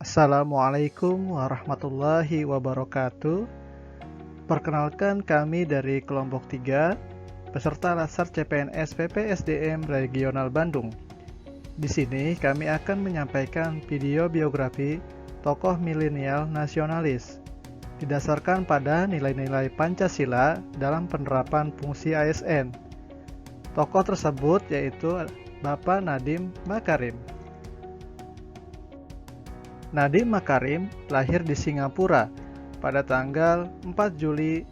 Assalamualaikum warahmatullahi wabarakatuh. Perkenalkan, kami dari kelompok 3, peserta Latsar CPNS PPSDM Regional Bandung. Di sini kami akan menyampaikan video biografi tokoh milenial nasionalis didasarkan pada nilai-nilai Pancasila dalam penerapan fungsi ASN. Tokoh tersebut yaitu Bapak Nadiem Makarim. Nadiem Makarim lahir di Singapura pada tanggal 4 Juli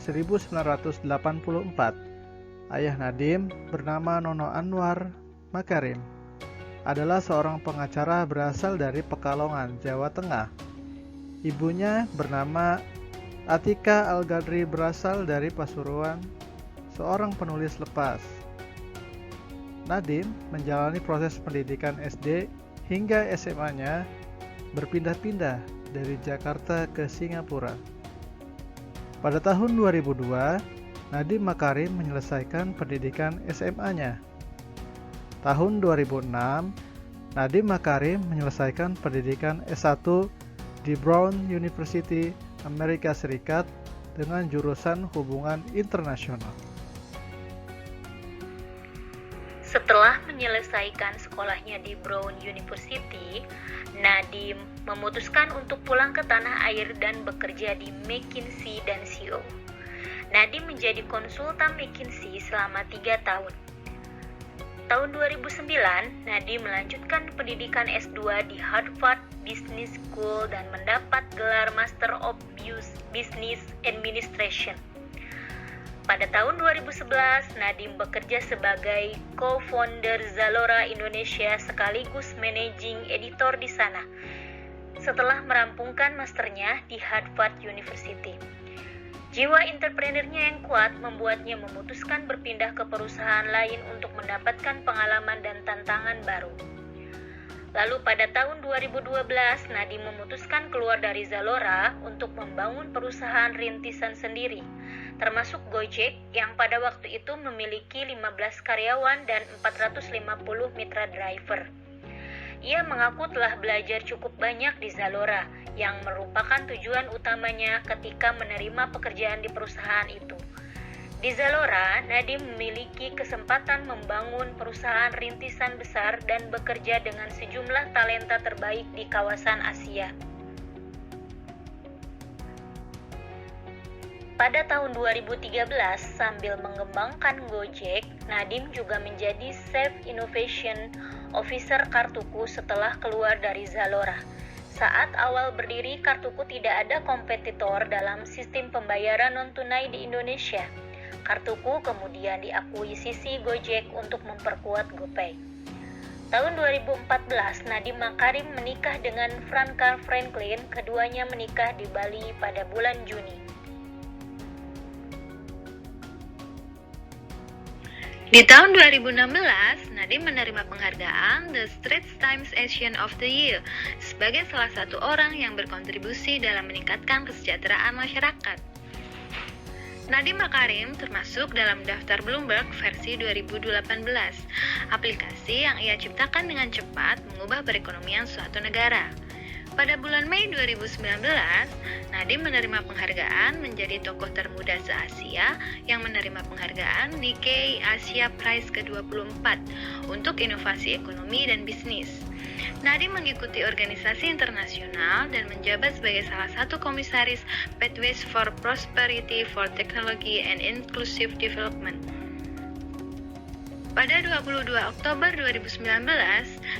1984. Ayah Nadiem bernama Nono Anwar Makarim, adalah seorang pengacara berasal dari Pekalongan, Jawa Tengah. Ibunya bernama Atika Al-Gadri, berasal dari Pasuruan, seorang penulis lepas. Nadiem menjalani proses pendidikan SD hingga SMA-nya berpindah-pindah dari Jakarta ke Singapura. Pada tahun 2002, Nadiem Makarim menyelesaikan pendidikan SMA-nya. Tahun 2006, Nadiem Makarim menyelesaikan pendidikan S1 di Brown University, Amerika Serikat dengan jurusan Hubungan Internasional. Setelah menyelesaikan sekolahnya di Brown University, Nadiem memutuskan untuk pulang ke tanah air dan bekerja di McKinsey & Co. Nadiem menjadi konsultan McKinsey selama 3 tahun. Tahun 2009, Nadiem melanjutkan pendidikan S2 di Harvard Business School dan mendapat gelar Master of Business Administration. Pada tahun 2011, Nadiem bekerja sebagai co-founder Zalora Indonesia sekaligus managing editor di sana, setelah merampungkan masternya di Harvard University. Jiwa entrepreneurnya yang kuat membuatnya memutuskan berpindah ke perusahaan lain untuk mendapatkan pengalaman dan tantangan baru. Lalu pada tahun 2012, Nadiem memutuskan keluar dari Zalora untuk membangun perusahaan rintisan sendiri, termasuk Gojek yang pada waktu itu memiliki 15 karyawan dan 450 mitra driver. Ia mengaku telah belajar cukup banyak di Zalora, yang merupakan tujuan utamanya ketika menerima pekerjaan di perusahaan itu. Di Zalora, Nadiem memiliki kesempatan membangun perusahaan rintisan besar dan bekerja dengan sejumlah talenta terbaik di kawasan Asia. Pada tahun 2013, sambil mengembangkan Gojek, Nadiem juga menjadi Chief Innovation Officer Kartuku setelah keluar dari Zalora. Saat awal berdiri, Kartuku tidak ada kompetitor dalam sistem pembayaran non-tunai di Indonesia. Kartuku kemudian diakuisisi Gojek untuk memperkuat GoPay. Tahun 2014, Nadiem Makarim menikah dengan Franka Franklin. Keduanya menikah di Bali pada bulan Juni. Di tahun 2016, Nadiem menerima penghargaan The Straits Times Asian of the Year sebagai salah satu orang yang berkontribusi dalam meningkatkan kesejahteraan masyarakat. Nadiem Makarim termasuk dalam daftar Bloomberg versi 2018, aplikasi yang ia ciptakan dengan cepat mengubah perekonomian suatu negara. Pada bulan Mei 2019, Nadiem menerima penghargaan menjadi tokoh termuda se-Asia yang menerima penghargaan Nikkei Asia Prize ke-24 untuk inovasi ekonomi dan bisnis. Nadiem mengikuti organisasi internasional dan menjabat sebagai salah satu komisaris Pathways for Prosperity for Technology and Inclusive Development. Pada 22 Oktober 2019,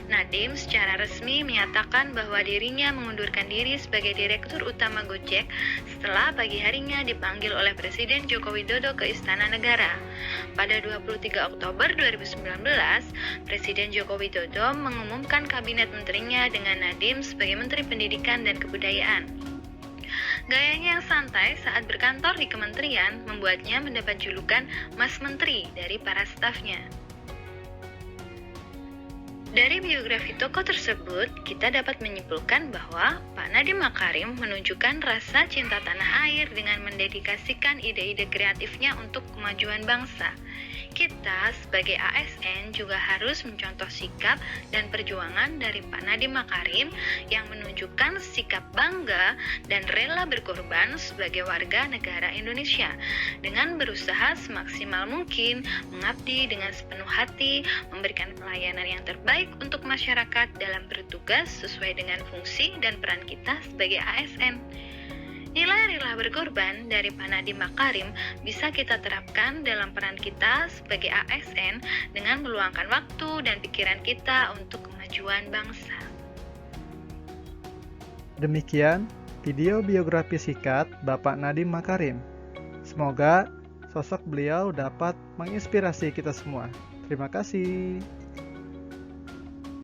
Nadiem secara resmi menyatakan bahwa dirinya mengundurkan diri sebagai Direktur Utama Gojek setelah pagi harinya dipanggil oleh Presiden Joko Widodo ke Istana Negara. Pada 23 Oktober 2019, Presiden Joko Widodo mengumumkan kabinet menterinya dengan Nadiem sebagai Menteri Pendidikan dan Kebudayaan. Gayanya yang santai saat berkantor di kementerian membuatnya mendapat julukan Mas Menteri dari para stafnya. Dari biografi tokoh tersebut, kita dapat menyimpulkan bahwa Pak Nadiem Makarim menunjukkan rasa cinta tanah air dengan mendedikasikan ide-ide kreatifnya untuk kemajuan bangsa. Kita sebagai ASN juga harus mencontoh sikap dan perjuangan dari Pak Nadiem Makarim yang menunjukkan sikap bangga dan rela berkorban sebagai warga negara Indonesia dengan berusaha semaksimal mungkin mengabdi dengan sepenuh hati, memberikan pelayanan yang terbaik untuk masyarakat dalam bertugas sesuai dengan fungsi dan peran kita sebagai ASN. Nilai rela berkorban dari Pak Nadiem Makarim bisa kita terapkan dalam peran kita sebagai ASN dengan meluangkan waktu dan pikiran kita untuk kemajuan bangsa. Demikian video biografi singkat Bapak Nadiem Makarim. Semoga sosok beliau dapat menginspirasi kita semua. Terima kasih.